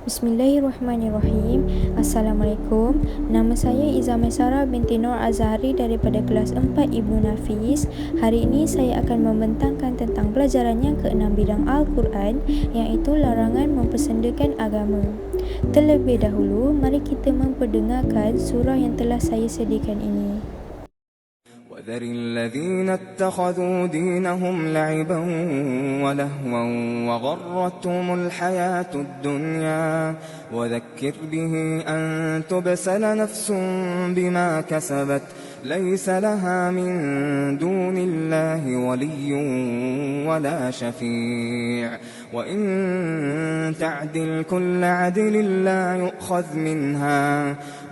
Bismillahirrahmanirrahim. Assalamualaikum. Nama saya Iza Maisara binti Nur Azhari daripada kelas 4 Ibnu Nafis. Hari ini saya akan membentangkan tentang pelajaran yang ke-6 bidang Al-Quran, iaitu larangan mempersendakan agama. Terlebih dahulu, mari kita memperdengarkan surah yang telah saya sediakan ini. وذر الذين اتخذوا دينهم لعبا ولهوا وغرتهم الحياة الدنيا وذكر به أن تبسل نفس بما كسبت ليس لها من دون الله ولي ولا شفيع وإن تعدل كل عدل لا يؤخذ منها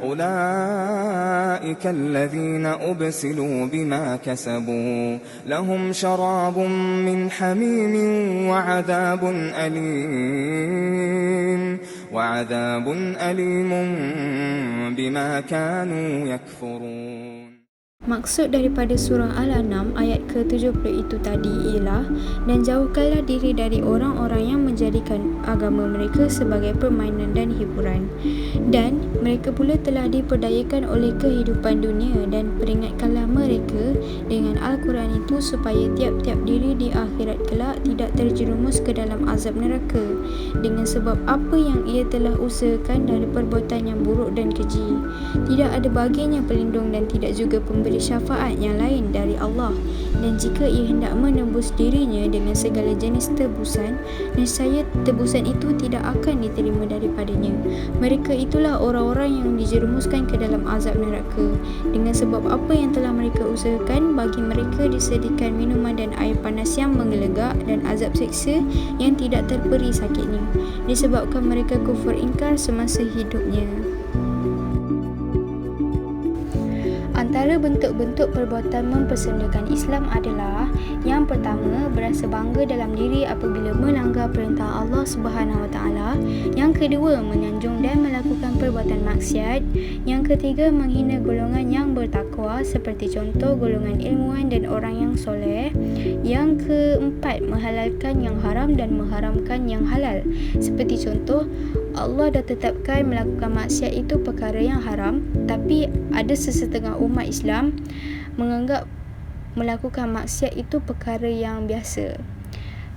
أولئك الذين أبسلوا بما كسبوا لهم شراب من حميم وعذاب أليم بما كانوا يكفرون. Maksud daripada surah Al-An'am ayat ke-70 itu tadi ialah, dan jauhkanlah diri dari orang-orang yang menjadikan agama mereka sebagai permainan dan hiburan, dan mereka pula telah diperdayakan oleh kehidupan dunia, dan peringatkanlah mereka dengan Al-Quran itu supaya tiap-tiap diri di akhirat kelak tidak terjerumus ke dalam azab neraka dengan sebab apa yang ia telah usahakan dari perbuatan yang buruk dan keji. Tidak ada baginya pelindung dan tidak juga pemberi syafaat yang lain dari Allah, dan jika ia hendak menembus dirinya dengan segala jenis tebusan, nescaya tebusan itu tidak akan diterima daripadanya. Mereka itulah orang-orang yang dijerumuskan ke dalam azab neraka dengan sebab apa yang telah mereka usahakan. Bagi mereka disediakan minuman dan air panas yang menggelegak dan azab seksa yang tidak terperi sakitnya, disebabkan mereka kufur ingkar semasa hidupnya. Antara bentuk-bentuk perbuatan mempersendakan Islam adalah: yang pertama, berasa bangga dalam diri apabila melanggar perintah Allah Subhanahu Wa Taala. Yang kedua, menyanjung dan melakukan perbuatan maksiat. Yang ketiga, menghina golongan yang bertakwa seperti contoh golongan ilmuwan dan orang yang soleh. Yang keempat, menghalalkan yang haram dan mengharamkan yang halal seperti contoh Allah dah tetapkan melakukan maksiat itu perkara yang haram, tapi ada sesetengah umat Islam menganggap melakukan maksiat itu perkara yang biasa.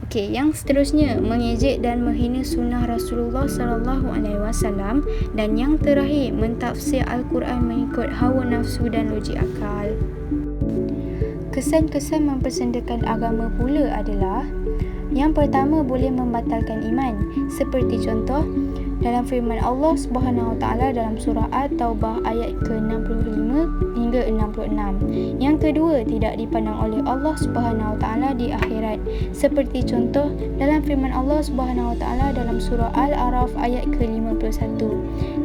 Okey, yang seterusnya, mengejek dan menghina sunnah Rasulullah SAW, dan yang terakhir, mentafsir Al-Quran mengikut hawa nafsu dan logik akal. Kesan-kesan mempersendakan agama pula adalah: yang pertama, boleh membatalkan iman seperti contoh dalam firman Allah Subhanahu Wa Taala dalam surah At-Taubah ayat ke-65 hingga 66. Yang kedua, tidak dipandang oleh Allah Subhanahu Wa Taala di akhirat seperti contoh dalam firman Allah Subhanahu Wa Taala dalam surah Al-A'raf ayat ke-51.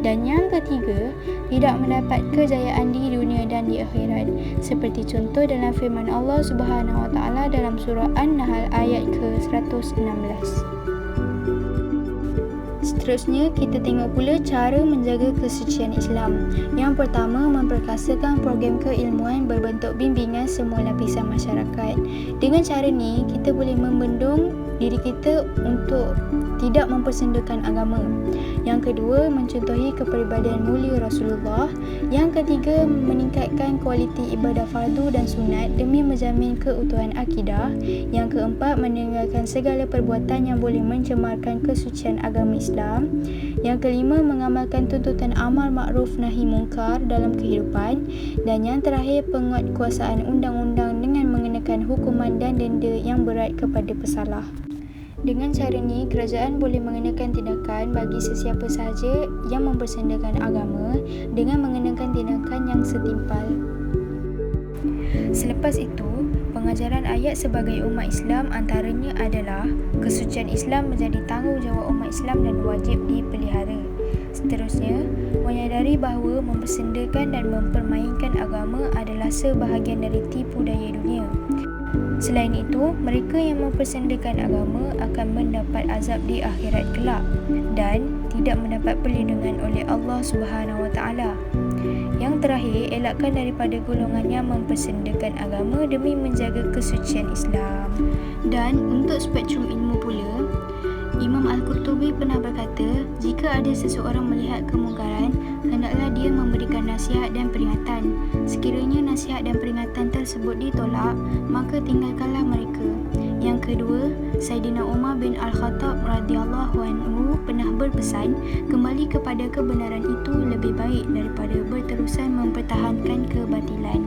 Dan yang ketiga, tidak mendapat kejayaan di dunia dan di akhirat seperti contoh dalam firman Allah Subhanahu Wa Taala dalam surah An-Nahl ayat ke-116. Seterusnya, kita tengok pula cara menjaga kesucian Islam. Yang pertama, memperkasakan program keilmuan berbentuk bimbingan semua lapisan masyarakat. Dengan cara ni, kita boleh membendung diri kita untuk tidak mempersendakan agama. Yang kedua, mencontohi kepribadian mulia Rasulullah. Yang ketiga, meningkatkan kualiti ibadah fardu dan sunat demi menjamin keutuhan akidah. Yang keempat, meninggalkan segala perbuatan yang boleh mencemarkan kesucian agama Islam. Yang kelima, mengamalkan tuntutan amal makruf nahi mungkar dalam kehidupan. Dan yang terakhir, penguatkuasaan undang-undang dengan mengenakan hukuman dan denda yang berat kepada pesalah. Dengan cara ni, kerajaan boleh mengenakan tindakan bagi sesiapa sahaja yang mempersendakan agama dengan mengenakan tindakan yang setimpal. Selepas itu, pengajaran ayat sebagai umat Islam antaranya adalah kesucian Islam menjadi tanggungjawab umat Islam dan wajib dipelihara. Seterusnya, menyadari bahawa mempersendakan dan mempermainkan agama adalah sebahagian dari tipu daya dunia. Selain itu, mereka yang mempersendakan agama akan mendapat azab di akhirat kelak dan tidak mendapat perlindungan oleh Allah Subhanahu Wa Taala. Yang terakhir, elakkan daripada golongan yang mempersendakan agama demi menjaga kesucian Islam. Dan untuk spektrum ilmu pula, Imam Al-Qurtubi pernah berkata, jika Jika ada seseorang melihat kemungkaran, hendaklah dia memberikan nasihat dan peringatan. Sekiranya nasihat dan peringatan tersebut ditolak, maka tinggalkanlah mereka. Yang kedua, Saidina Umar bin Al-Khattab radhiyallahu anhu pernah berpesan, kembali kepada kebenaran itu lebih baik daripada berterusan mempertahankan kebatilan.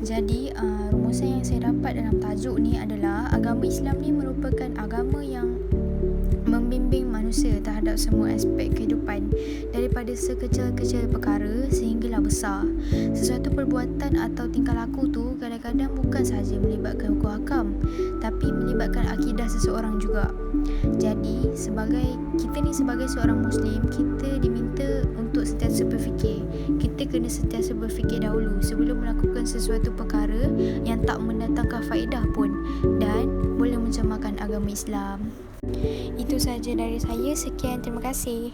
Jadi, rumusan yang saya dapat dalam tajuk ni adalah agama Islam ni merupakan agama yang membimbing manusia terhadap semua aspek kehidupan, daripada sekecil-kecil perkara sehinggalah besar. Sesuatu perbuatan atau tingkah laku tu kadang-kadang bukan sahaja melibatkan hukum hakam, tapi melibatkan akidah seseorang juga. Jadi, kita ni sebagai seorang Muslim, kita diminta untuk sentiasa berfikir. Kita kena sentiasa berfikir dahulu sebelum melakukan sesuatu perkara yang tak mendatangkan faedah pun dan boleh mencemarkan agama Islam. Itu sahaja dari saya. Sekian, terima kasih.